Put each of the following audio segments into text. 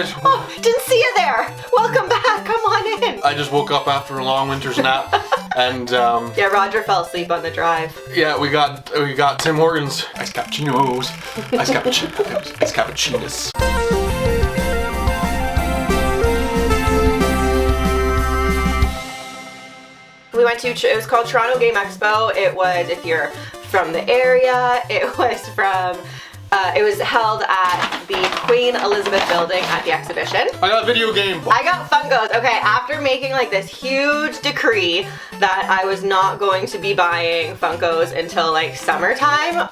guys. Oh, didn't see you there. Welcome back. Come on in. I just woke up after a long winter's nap, and yeah, Roger fell asleep on the drive. yeah, we got Tim Hortons iced cappuccinos, iced cappuccinos. We went to, it was called Toronto Game Expo. It was, if you're from the area, it was held at the Queen Elizabeth building at the exhibition. I got a video game. I got Funkos. Okay, after making like this huge decree that I was not going to be buying Funkos until like summertime,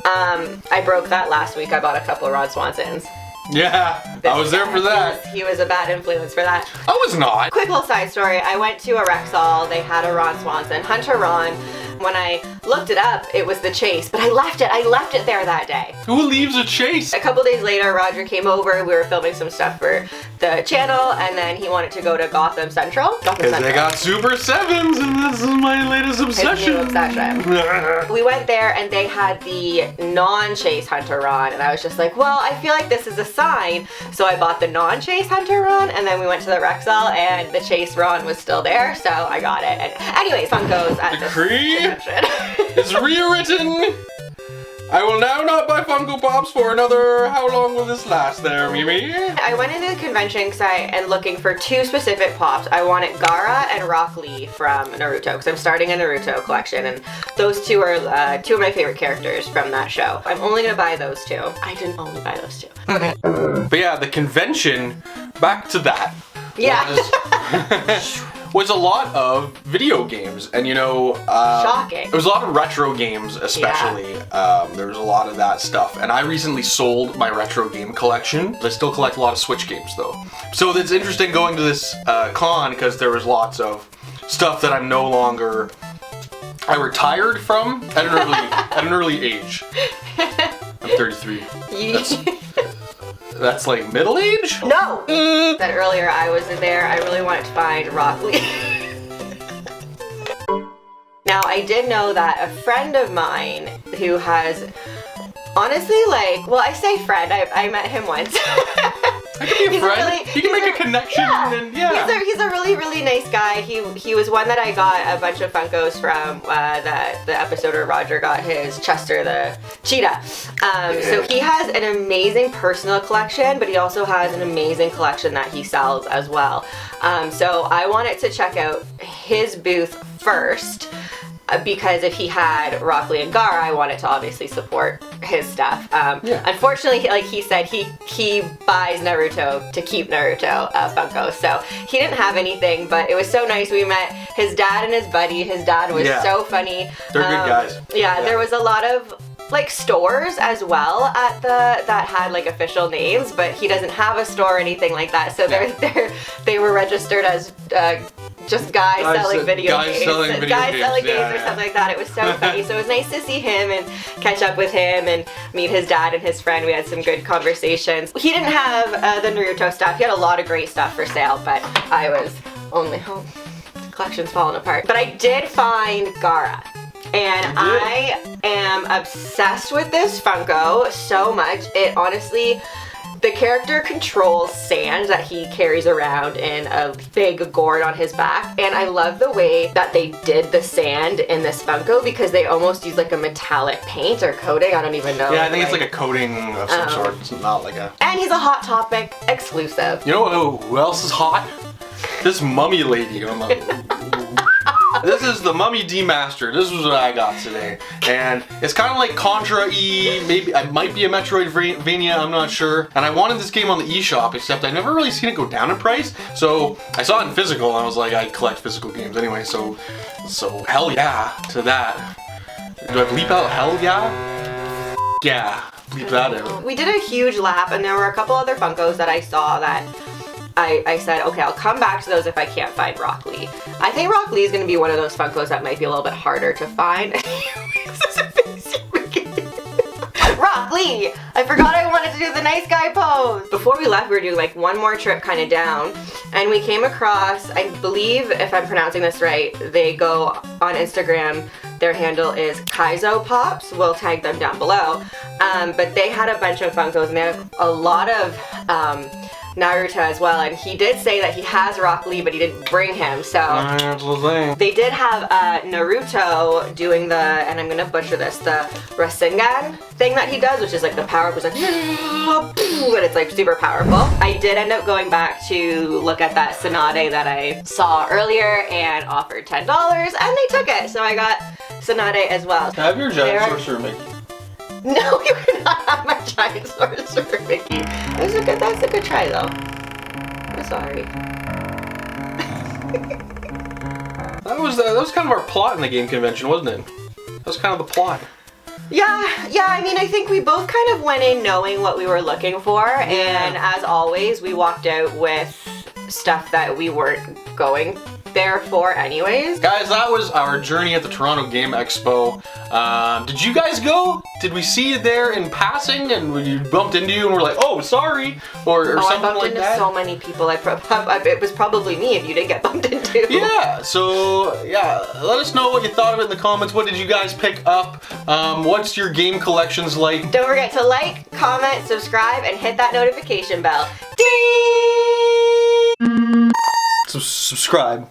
I broke that last week. I bought a couple of Ron Swansons. Yeah, I was there for that. He was a bad influence for that. I was not. Quick little side story. I went to a Rexall. They had a Ron Swanson, Hunter Ron. When I looked it up, it was the Chase, but I left it there that day. Who leaves a Chase? A couple days later, Roger came over. We were filming some stuff for the channel, and then he wanted to go to Gotham Central. Because they got Super 7s, and this is my latest obsession. His new obsession. We went there, and they had the non-Chase Hunter Ron, and I was just like, well, I feel like this is a sign. So I bought the non-Chase Hunter Ron, and then we went to the Rexall, and the Chase Ron was still there, so I got it. And anyways, Funkos at Decree is rewritten. I will now not buy Funko Pops for another, how long will this last there, Mimi? I went into the convention and looking for two specific pops. I wanted Gaara and Rock Lee from Naruto, because I'm starting a Naruto collection, and those two are two of my favorite characters from that show. I'm only gonna buy those two. I didn't only buy those two. But yeah, the convention, back to that. Yeah. Was a lot of video games, and you know, shocking. There was a lot of retro games, especially. Yeah. There was a lot of that stuff, and I recently sold my retro game collection. I still collect a lot of Switch games, though. So it's interesting going to this con because there was lots of stuff that I'm no longer. I retired from at an early age. I'm 33. That's like middle age? No! That earlier I was in there, I really wanted to find Rock Lee. Now I did know that a friend of mine who has, honestly, like, well, I say friend, I met him once. I can be a friend. You can make a connection, and yeah. He's a really, really nice guy. He was one that I got a bunch of Funkos from the episode where Roger got his Chester the cheetah. So he has an amazing personal collection, but he also has an amazing collection that he sells as well. So I wanted to check out his booth first. Because if he had Rock Lee and Gaara, I wanted to obviously support his stuff. Unfortunately, like he said, he buys Naruto to keep Naruto Funko, so he didn't have anything, but it was so nice. We met his dad and his buddy. His dad was so funny. They're good guys. Yeah, there was a lot of like stores as well at that had like official names, but he doesn't have a store or anything like that, so they were registered as just guys selling video games. Guys selling games or something like that. It was so funny. So it was nice to see him and catch up with him and meet his dad and his friend. We had some good conversations. He didn't have the Naruto stuff. He had a lot of great stuff for sale, but I was only home. The collection's falling apart. But I did find Gaara. And I am obsessed with this Funko so much. It honestly, the character controls sand that he carries around in a big gourd on his back, and I love the way that they did the sand in this Funko because they almost use like a metallic paint or coating. I don't even know. Yeah, I think it's like a coating of some sort. It's not like a. And he's a Hot Topic exclusive. You know who else is hot? This mummy lady on the. This is the Mummy Demastered. This is what I got today. And it's kind of like Contra-y, maybe it might be a Metroidvania, I'm not sure. And I wanted this game on the eShop, except I never really seen it go down in price. So I saw it in physical and I was like, I collect physical games anyway, so hell yeah to that. Do I bleep out hell yeah? Yeah, bleep that out. We did a huge lap and there were a couple other Funkos that I saw that I said, okay, I'll come back to those if I can't find Rock Lee. I think Rock Lee is going to be one of those Funkos that might be a little bit harder to find. Rock Lee! I forgot I wanted to do the nice guy pose! Before we left, we were doing like one more trip kind of down, and we came across, I believe, if I'm pronouncing this right, they go on Instagram, their handle is Kaizo Pops, we'll tag them down below, but they had a bunch of Funkos, and they have a lot of Naruto as well, and he did say that he has Rock Lee, but he didn't bring him, so. That's the thing. They did have Naruto doing the, and I'm gonna butcher this, the Rasengan thing that he does, which is like the power was like, but it's like super powerful. I did end up going back to look at that Tsunade that I saw earlier and offered $10, and they took it, so I got Tsunade as well. Have your giant sorcerer Mickey. No, you cannot have my giant sorcerer Mickey. That's a good try though. I'm sorry. That was kind of our plot in the game convention, wasn't it? That was kind of the plot. Yeah, I mean, I think we both kind of went in knowing what we were looking for, and as always, we walked out with stuff that we weren't going there for anyways. Guys, that was our journey at the Toronto Game Expo. Did you guys go? Did we see you there in passing and we bumped into you and we're like, oh, sorry, or something like that? I bumped into so many people. It was probably me if you didn't get bumped into. Yeah, so yeah, let us know what you thought of it in the comments. What did you guys pick up? What's your game collections like? Don't forget to like, comment, subscribe, and hit that notification bell. Ding! Subscribe.